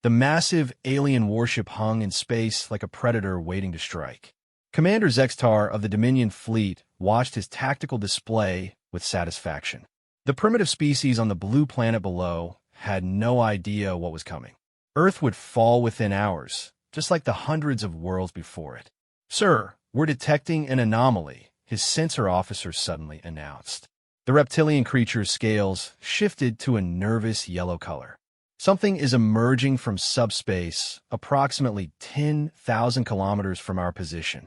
The massive alien warship hung in space like a predator waiting to strike. Commander Zextar of the Dominion fleet watched his tactical display with satisfaction. The primitive species on the blue planet below had no idea what was coming. Earth would fall within hours, just like the hundreds of worlds before it. "Sir, we're detecting an anomaly," his sensor officer suddenly announced. The reptilian creature's scales shifted to a nervous yellow color. "Something is emerging from subspace, approximately 10,000 kilometers from our position."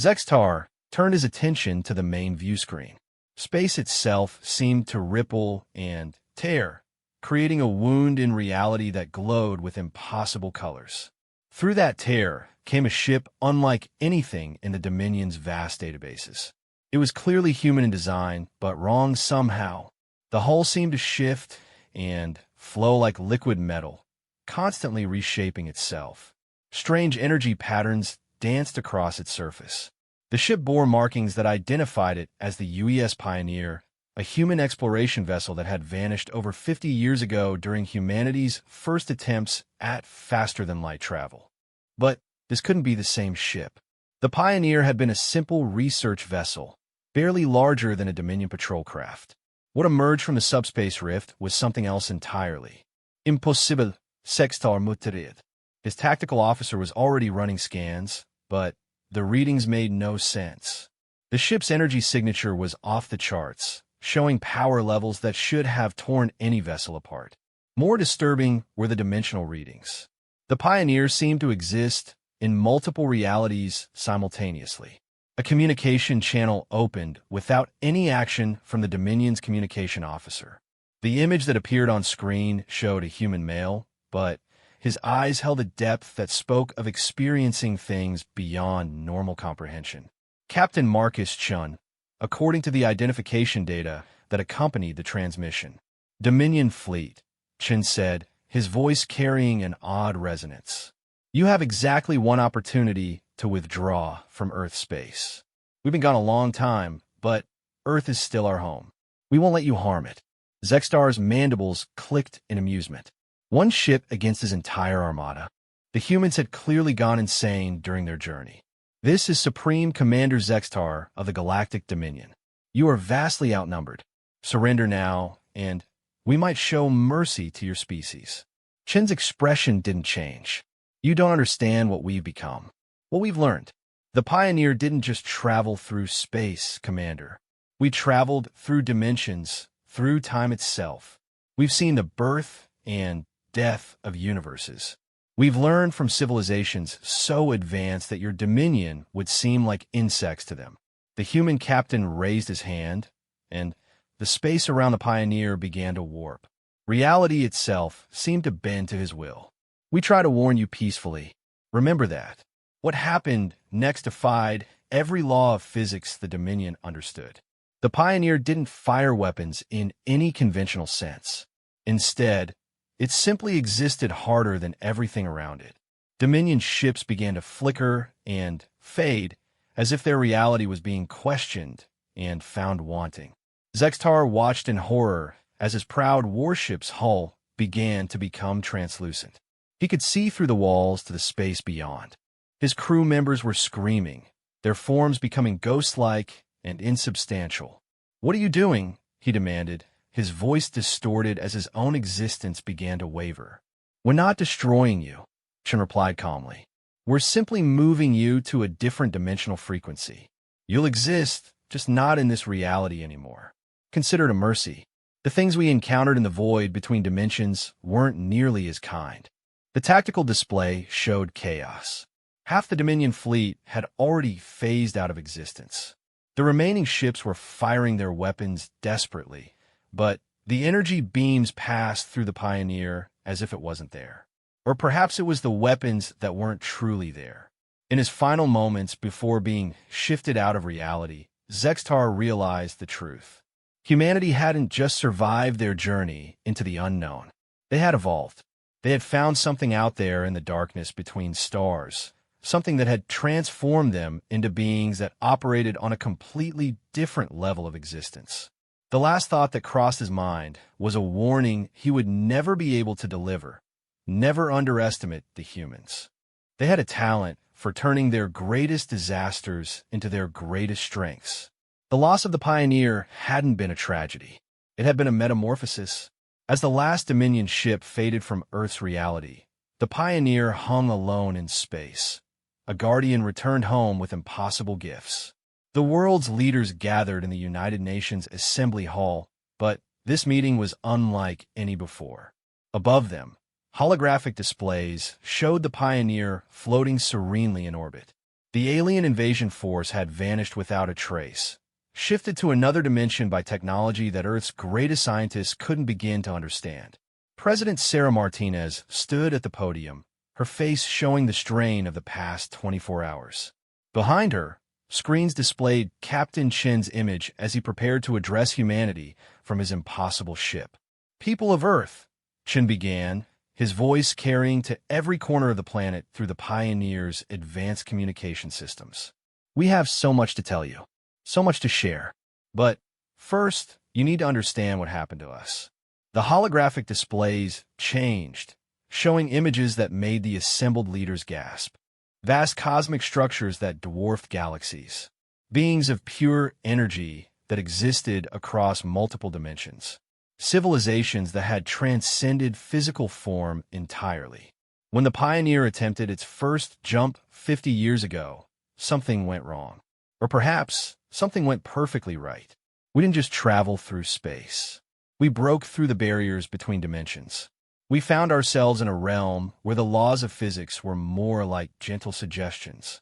Zextar turned his attention to the main view screen. Space itself seemed to ripple and tear, creating a wound in reality that glowed with impossible colors. Through that tear came a ship unlike anything in the Dominion's vast databases. It was clearly human in design, but wrong somehow. The hull seemed to shift and flow like liquid metal, constantly reshaping itself. Strange energy patterns danced across its surface. The ship bore markings that identified it as the UES Pioneer, a human exploration vessel that had vanished over 50 years ago during humanity's first attempts at faster-than-light travel. But this couldn't be the same ship. The Pioneer had been a simple research vessel, barely larger than a Dominion patrol craft. What emerged from the subspace rift was something else entirely. Impossible, Sextar muttered. His tactical officer was already running scans, but the readings made no sense. The ship's energy signature was off the charts, showing power levels that should have torn any vessel apart. More disturbing were the dimensional readings. The Pioneer seemed to exist in multiple realities simultaneously. A communication channel opened without any action from the Dominion's communication officer. The image that appeared on screen showed a human male, but his eyes held a depth that spoke of experiencing things beyond normal comprehension. Captain Marcus Chun, according to the identification data that accompanied the transmission. "Dominion Fleet," Chun said, his voice carrying an odd resonance. "You have exactly one opportunity to withdraw from Earth space. We've been gone a long time, but Earth is still our home. We won't let you harm it." Zextar's mandibles clicked in amusement. One ship against his entire armada. The humans had clearly gone insane during their journey. "This is Supreme Commander Zextar of the Galactic Dominion. You are vastly outnumbered. Surrender now, and we might show mercy to your species." Chen's expression didn't change. "You don't understand what we've become, what we've learned. The Pioneer didn't just travel through space, Commander. We traveled through dimensions, through time itself. We've seen the birth and death of universes. We've learned from civilizations so advanced that your Dominion would seem like insects to them." The human captain raised his hand, and the space around the Pioneer began to warp. Reality itself seemed to bend to his will. "We try to warn you peacefully. Remember that. What happened next defied every law of physics the Dominion understood. The Pioneer didn't fire weapons in any conventional sense. Instead, it simply existed harder than everything around it. Dominion ships began to flicker and fade, as if their reality was being questioned and found wanting. Zextar watched in horror as his proud warship's hull began to become translucent. He could see through the walls to the space beyond. His crew members were screaming, their forms becoming ghost-like and insubstantial. "What are you doing?" he demanded, his voice distorted as his own existence began to waver. "We're not destroying you," Chen replied calmly. "We're simply moving you to a different dimensional frequency. You'll exist, just not in this reality anymore. Consider it a mercy. The things we encountered in the void between dimensions weren't nearly as kind." The tactical display showed chaos. Half the Dominion fleet had already phased out of existence. The remaining ships were firing their weapons desperately, but the energy beams passed through the Pioneer as if it wasn't there. Or perhaps it was the weapons that weren't truly there. In his final moments before being shifted out of reality, Zextar realized the truth. Humanity hadn't just survived their journey into the unknown. They had evolved. They had found something out there in the darkness between stars, something that had transformed them into beings that operated on a completely different level of existence. The last thought that crossed his mind was a warning he would never be able to deliver, never underestimate the humans. They had a talent for turning their greatest disasters into their greatest strengths. The loss of the Pioneer hadn't been a tragedy. It had been a metamorphosis. As the last Dominion ship faded from Earth's reality, the Pioneer hung alone in space. A guardian returned home with impossible gifts. The world's leaders gathered in the United Nations Assembly Hall, but this meeting was unlike any before. Above them, holographic displays showed the Pioneer floating serenely in orbit. The alien invasion force had vanished without a trace, shifted to another dimension by technology that Earth's greatest scientists couldn't begin to understand. President Sarah Martinez stood at the podium, her face showing the strain of the past 24 hours. Behind her, screens displayed Captain Chen's image as he prepared to address humanity from his impossible ship. "People of Earth," Chen began, his voice carrying to every corner of the planet through the Pioneer's advanced communication systems. "We have so much to tell you, so much to share. But first, you need to understand what happened to us." The holographic displays changed, showing images that made the assembled leaders gasp. Vast cosmic structures that dwarfed galaxies. Beings of pure energy that existed across multiple dimensions. Civilizations that had transcended physical form entirely. When the Pioneer attempted its first jump 50 years ago, something went wrong. Or perhaps something went perfectly right. We didn't just travel through space. We broke through the barriers between dimensions. We found ourselves in a realm where the laws of physics were more like gentle suggestions.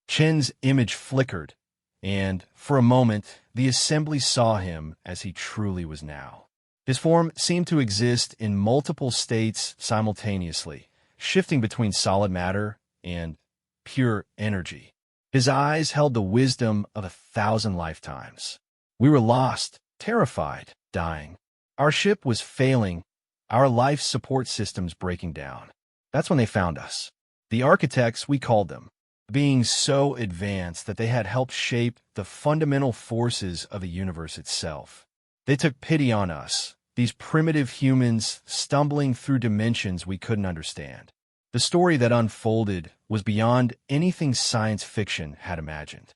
Chen's image flickered, and, for a moment, the assembly saw him as he truly was now. His form seemed to exist in multiple states simultaneously, shifting between solid matter and pure energy. His eyes held the wisdom of 1,000 lifetimes. We were lost, terrified, dying. Our ship was failing, our life support systems breaking down. That's when they found us. The architects, we called them, beings so advanced that they had helped shape the fundamental forces of the universe itself. They took pity on us, these primitive humans stumbling through dimensions we couldn't understand. The story that unfolded was beyond anything science fiction had imagined.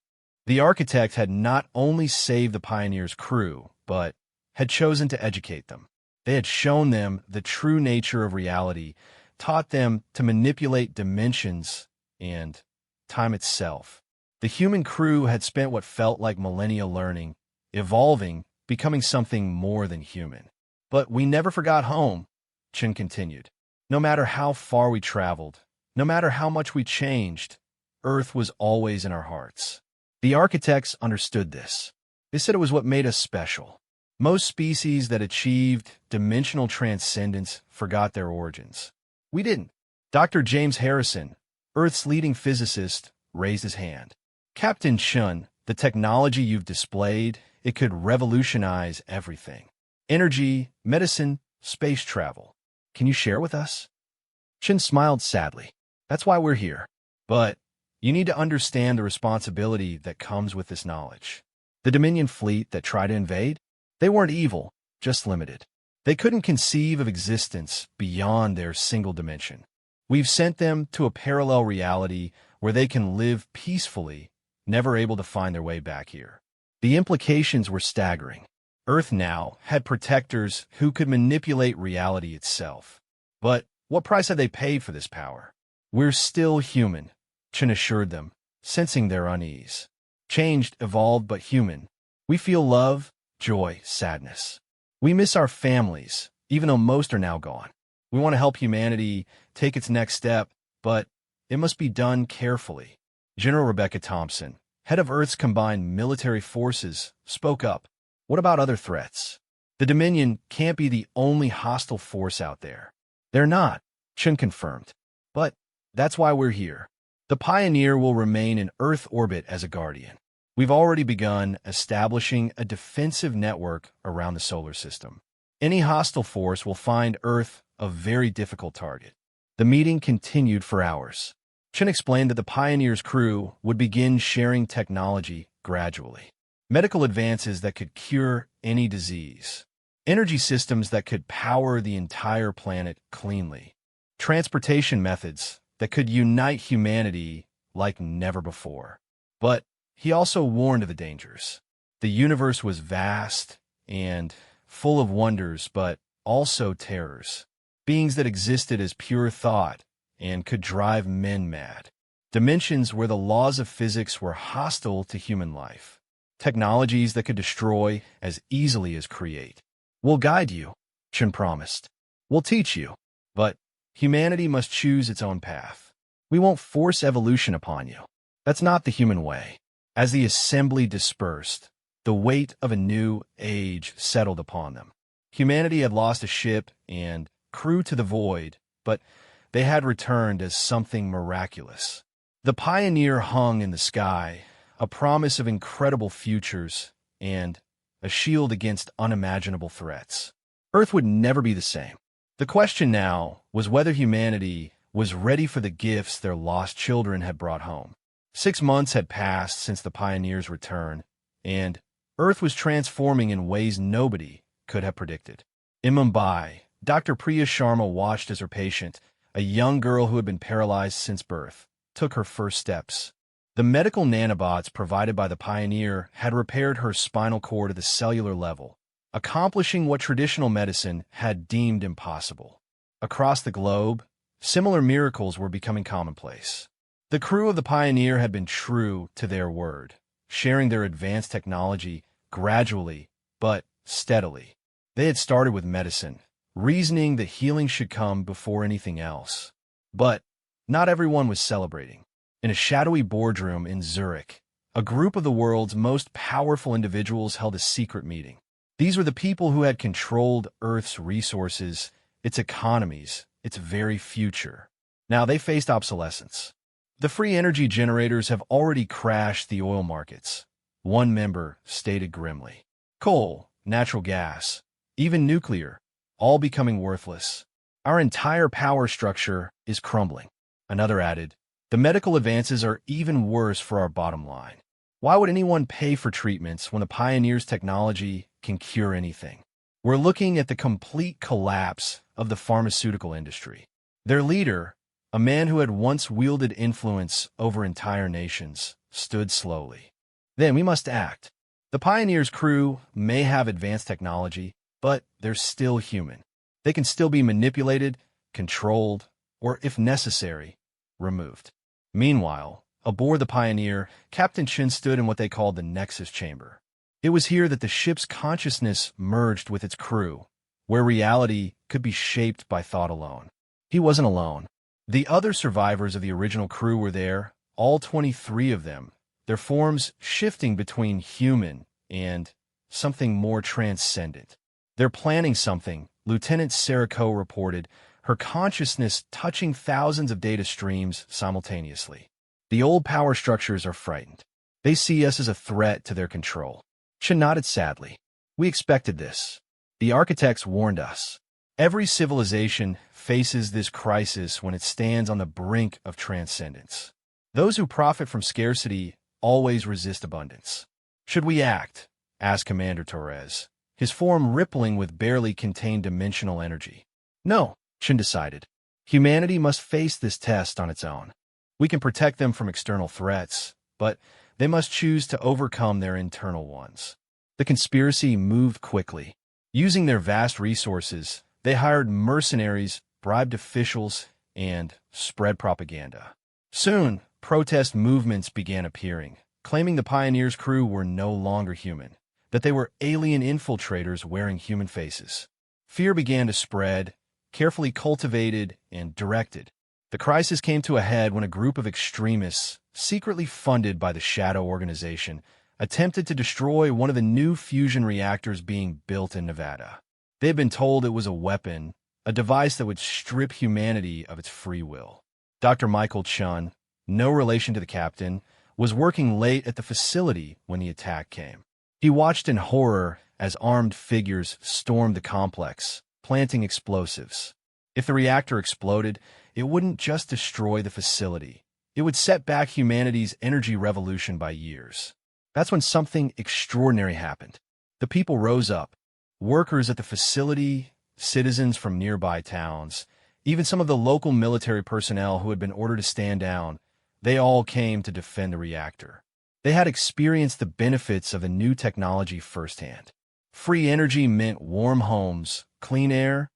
The architect had not only saved the Pioneer's crew, but had chosen to educate them. They had shown them the true nature of reality, taught them to manipulate dimensions and time itself. The human crew had spent what felt like millennia learning, evolving, becoming something more than human. But we never forgot home, Chen continued. No matter how far we traveled, no matter how much we changed, Earth was always in our hearts. The architects understood this. They said it was what made us special. Most species that achieved dimensional transcendence forgot their origins. We didn't. Dr. James Harrison, Earth's leading physicist, raised his hand. "Captain Chen, the technology you've displayed, it could revolutionize everything. Energy, medicine, space travel. Can you share with us?" Chen smiled sadly. "That's why we're here. But you need to understand the responsibility that comes with this knowledge. The Dominion fleet that tried to invade, they weren't evil, just limited. They couldn't conceive of existence beyond their single dimension. We've sent them to a parallel reality where they can live peacefully, never able to find their way back here." The implications were staggering. Earth now had protectors who could manipulate reality itself. But what price had they paid for this power? "We're still human," Chen assured them, sensing their unease. "Changed, evolved, but human. We feel love, joy, sadness. We miss our families, even though most are now gone. We want to help humanity take its next step, but it must be done carefully." General Rebecca Thompson, head of Earth's combined military forces, spoke up. "What about other threats? The Dominion can't be the only hostile force out there." "They're not," Chen confirmed. "But that's why we're here. The Pioneer will remain in Earth orbit as a guardian. We've already begun establishing a defensive network around the solar system. Any hostile force will find Earth a very difficult target." The meeting continued for hours. Chen explained that the Pioneer's crew would begin sharing technology gradually. Medical advances that could cure any disease. Energy systems that could power the entire planet cleanly. transportation methods that could unite humanity like never before. But he also warned of the dangers. The universe was vast and full of wonders, but also terrors. Beings that existed as pure thought and could drive men mad. Dimensions where the laws of physics were hostile to human life. Technologies that could destroy as easily as create. We'll guide you, Chen promised. We'll teach you, but humanity must choose its own path. We won't force evolution upon you. That's not the human way. As the assembly dispersed, the weight of a new age settled upon them. Humanity had lost a ship and crew to the void, but they had returned as something miraculous. The Pioneer hung in the sky, a promise of incredible futures and a shield against unimaginable threats. Earth would never be the same. The question now was whether humanity was ready for the gifts their lost children had brought home. 6 months had passed since the Pioneers' return, and Earth was transforming in ways nobody could have predicted. In Mumbai, Dr. Priya Sharma watched as her patient, a young girl who had been paralyzed since birth, took her first steps. The medical nanobots provided by the Pioneer had repaired her spinal cord at the cellular level, accomplishing what traditional medicine had deemed impossible. Across the globe, similar miracles were becoming commonplace. The crew of the Pioneer had been true to their word, sharing their advanced technology gradually but steadily. They had started with medicine, reasoning that healing should come before anything else. But not everyone was celebrating. In a shadowy boardroom in Zurich, a group of the world's most powerful individuals held a secret meeting. These were the people who had controlled Earth's resources, its economies, its very future. Now they faced obsolescence. The free energy generators have already crashed the oil markets, one member stated grimly. Coal, natural gas, even nuclear, all becoming worthless. Our entire power structure is crumbling. Another added, the medical advances are even worse for our bottom line. Why would anyone pay for treatments when the Pioneer's technology can cure anything? We're looking at the complete collapse of the pharmaceutical industry. Their leader, a man who had once wielded influence over entire nations, stood slowly. Then we must act. The Pioneer's crew may have advanced technology, but they're still human. They can still be manipulated, controlled, or if necessary, removed. Meanwhile, aboard the Pioneer, Captain Chen stood in what they called the Nexus Chamber. It was here that the ship's consciousness merged with its crew, where reality could be shaped by thought alone. He wasn't alone. The other survivors of the original crew were there, all 23 of them, their forms shifting between human and something more transcendent. They're planning something, Lieutenant Sarako reported, her consciousness touching thousands of data streams simultaneously. The old power structures are frightened. They see us as a threat to their control. Chen nodded sadly. We expected this. The architects warned us. Every civilization faces this crisis when it stands on the brink of transcendence. Those who profit from scarcity always resist abundance. Should we act? Asked Commander Torres, his form rippling with barely contained dimensional energy. No, Chen decided. Humanity must face this test on its own. We can protect them from external threats, but they must choose to overcome their internal ones. The conspiracy moved quickly. Using their vast resources, they hired mercenaries, bribed officials, and spread propaganda. Soon, protest movements began appearing, claiming the Pioneer's crew were no longer human, that they were alien infiltrators wearing human faces. Fear began to spread, carefully cultivated and directed. The crisis came to a head when a group of extremists, secretly funded by the Shadow Organization, attempted to destroy one of the new fusion reactors being built in Nevada. They had been told it was a weapon, a device that would strip humanity of its free will. Dr. Michael Chun, no relation to the captain, was working late at the facility when the attack came. He watched in horror as armed figures stormed the complex, planting explosives. If the reactor exploded, it wouldn't just destroy the facility. It would set back humanity's energy revolution by years. That's when something extraordinary happened. The people rose up. Workers at the facility, citizens from nearby towns, Even some of the local military personnel who had been ordered to stand down, they all came to defend the reactor. They had experienced the benefits of the new technology firsthand. Free energy meant warm homes, clean air,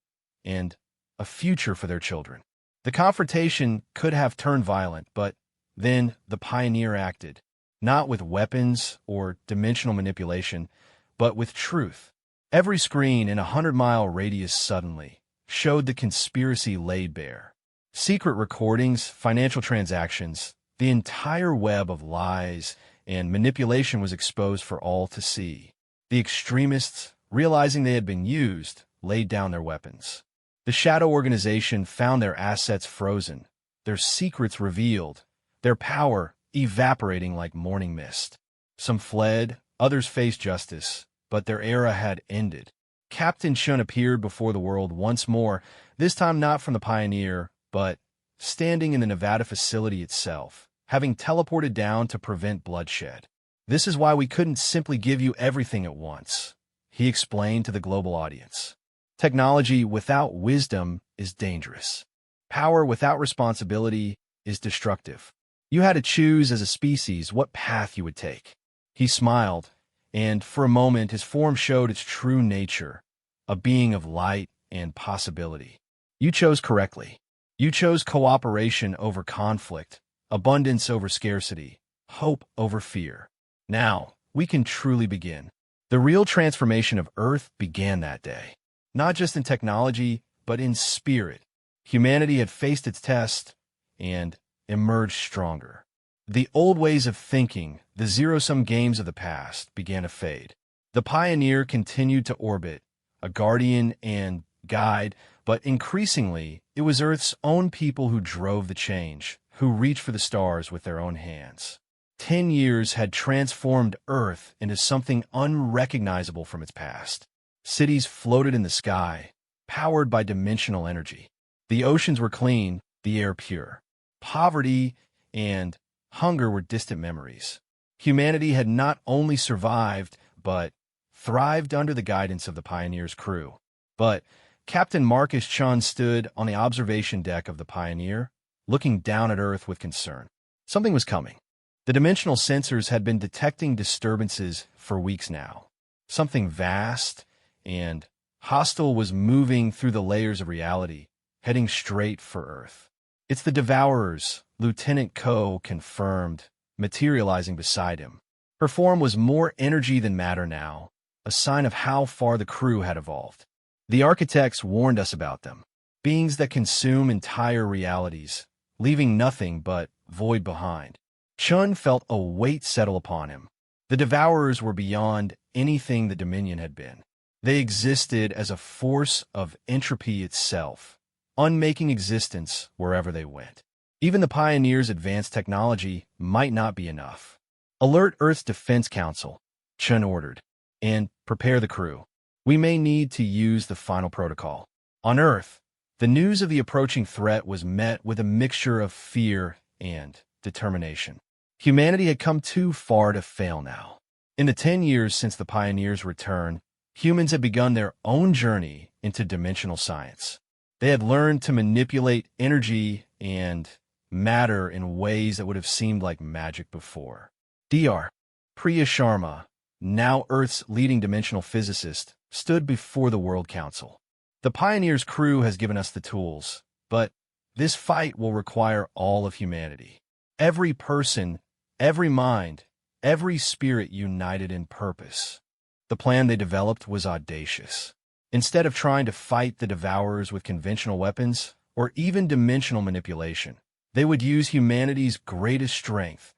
and a future for their children. The confrontation could have turned violent, but then the Pioneer acted, not with weapons or dimensional manipulation, but with truth. Every screen in a 100-mile radius suddenly showed the conspiracy laid bare. Secret recordings, financial transactions, the entire web of lies and manipulation was exposed for all to see. The extremists, realizing they had been used, laid down their weapons. The Shadow Organization found their assets frozen, their secrets revealed, their power evaporating like morning mist. Some fled, others faced justice, but their era had ended. Captain Chun appeared before the world once more, this time not from the Pioneer, but standing in the Nevada facility itself, having teleported down to prevent bloodshed. "This is why we couldn't simply give you everything at once," he explained to the global audience. "Technology without wisdom is dangerous. Power without responsibility is destructive. You had to choose as a species what path you would take." He smiled, and for a moment his form showed its true nature, a being of light and possibility. "You chose correctly. You chose cooperation over conflict, abundance over scarcity, hope over fear. Now, we can truly begin." The real transformation of Earth began that day. Not just in technology, but in spirit. Humanity had faced its test and emerged stronger. The old ways of thinking, the zero-sum games of the past, began to fade. The Pioneer continued to orbit, a guardian and guide, but increasingly, it was Earth's own people who drove the change, who reached for the stars with their own hands. 10 years had transformed Earth into something unrecognizable from its past. Cities floated in the sky, powered by dimensional energy. The oceans were clean, the air pure. Poverty and hunger were distant memories. Humanity had not only survived, but thrived under the guidance of the Pioneer's crew. But Captain Marcus Chun stood on the observation deck of the Pioneer, looking down at Earth with concern. Something was coming. The dimensional sensors had been detecting disturbances for weeks now. Something vast and hostile was moving through the layers of reality, heading straight for Earth. "It's the Devourers," Lieutenant Ko confirmed, materializing beside him. Her form was more energy than matter now, a sign of how far the crew had evolved. "The architects warned us about them, beings that consume entire realities, leaving nothing but void behind." Chun felt a weight settle upon him. The Devourers were beyond anything the Dominion had been. They existed as a force of entropy itself, unmaking existence wherever they went. Even the Pioneers' advanced technology might not be enough. "Alert Earth's Defense Council," Chun ordered, "and prepare the crew. We may need to use the final protocol." On Earth, the news of the approaching threat was met with a mixture of fear and determination. Humanity had come too far to fail now. In the 10 years since the Pioneers' return, humans had begun their own journey into dimensional science. They had learned to manipulate energy and matter in ways that would have seemed like magic before. Dr. Priya Sharma, now Earth's leading dimensional physicist, stood before the World Council. "The Pioneers' crew has given us the tools, but this fight will require all of humanity. Every person, every mind, every spirit united in purpose." The plan they developed was audacious. Instead of trying to fight the Devourers with conventional weapons or even dimensional manipulation, they would use humanity's greatest strength,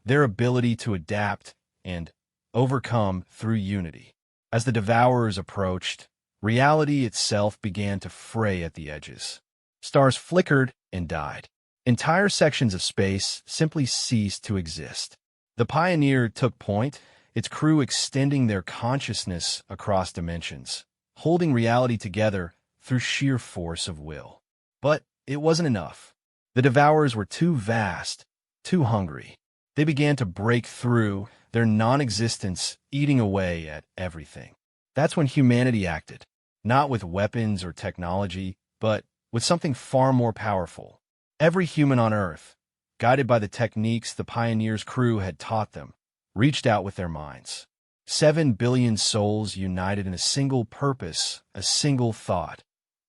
their ability to adapt and overcome through unity. As the Devourers approached, reality itself began to fray at the edges. Stars flickered and died. Entire sections of space simply ceased to exist. The Pioneer took point, its crew extending their consciousness across dimensions, holding reality together through sheer force of will. But it wasn't enough. The Devourers were too vast, too hungry. They began to break through, their non-existence eating away at everything. That's when humanity acted, not with weapons or technology, but with something far more powerful. Every human on Earth, guided by the techniques the Pioneers' crew had taught them, reached out with their minds. 7 billion souls united in a single purpose, a single thought.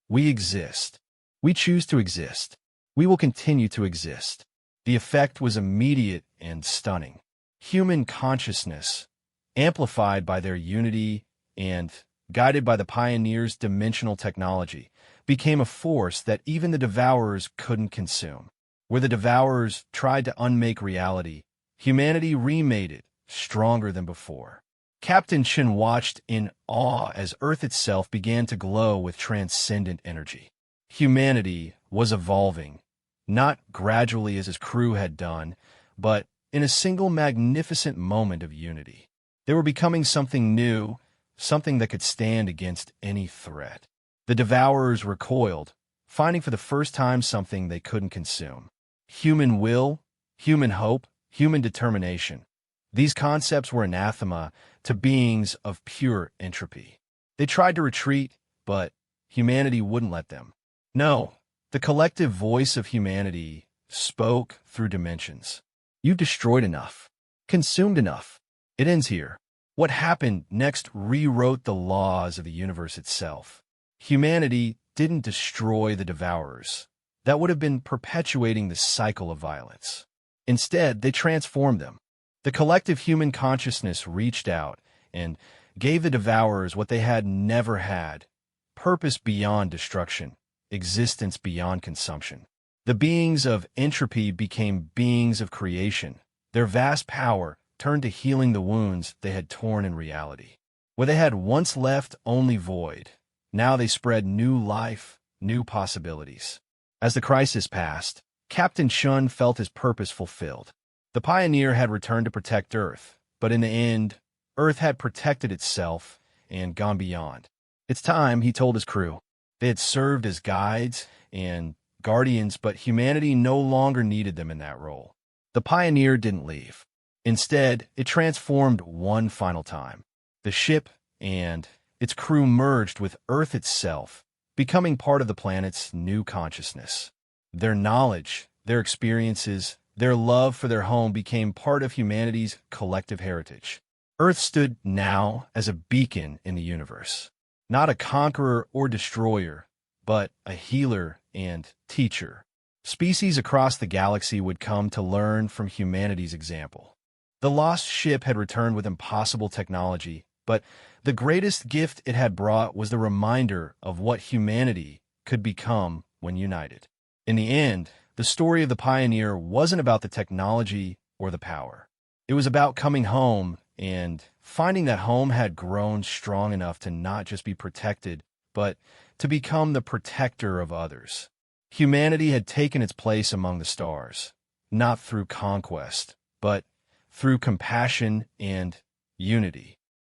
We exist. We choose to exist. We will continue to exist. The effect was immediate and stunning. Human consciousness, amplified by their unity and guided by the Pioneers' dimensional technology, became a force that even the Devourers couldn't consume. Where the Devourers tried to unmake reality, humanity remade it, stronger than before. Captain Shin watched in awe as Earth itself began to glow with transcendent energy. Humanity was evolving, not gradually as his crew had done, but in a single magnificent moment of unity. They were becoming something new, something that could stand against any threat. The Devourers recoiled, finding for the first time something they couldn't consume. Human will, human hope, human determination. These concepts were anathema to beings of pure entropy. They tried to retreat, but humanity wouldn't let them. No, the collective voice of humanity spoke through dimensions. You've destroyed enough, consumed enough. It ends here. What happened next rewrote the laws of the universe itself. Humanity didn't destroy the Devourers. That would have been perpetuating the cycle of violence. Instead, they transformed them. The collective human consciousness reached out and gave the Devourers what they had never had: purpose beyond destruction, existence beyond consumption. The beings of entropy became beings of creation. Their vast power turned to healing the wounds they had torn in reality. Where they had once left only void, now they spread new life, new possibilities. As the crisis passed, Captain Shun felt his purpose fulfilled. The Pioneer had returned to protect Earth, but in the end, Earth had protected itself and gone beyond. It's time, he told his crew. They had served as guides and guardians, but humanity no longer needed them in that role. The Pioneer didn't leave. Instead, it transformed one final time. The ship and its crew merged with Earth itself, becoming part of the planet's new consciousness. Their knowledge, their experiences, their love for their home became part of humanity's collective heritage. Earth stood now as a beacon in the universe, not a conqueror or destroyer, but a healer and teacher. Species across the galaxy would come to learn from humanity's example. The lost ship had returned with impossible technology, but the greatest gift it had brought was the reminder of what humanity could become when united. In the end, the story of the Pioneer wasn't about the technology or the power. It was about coming home and finding that home had grown strong enough to not just be protected, but to become the protector of others. Humanity had taken its place among the stars, not through conquest, but through compassion and unity.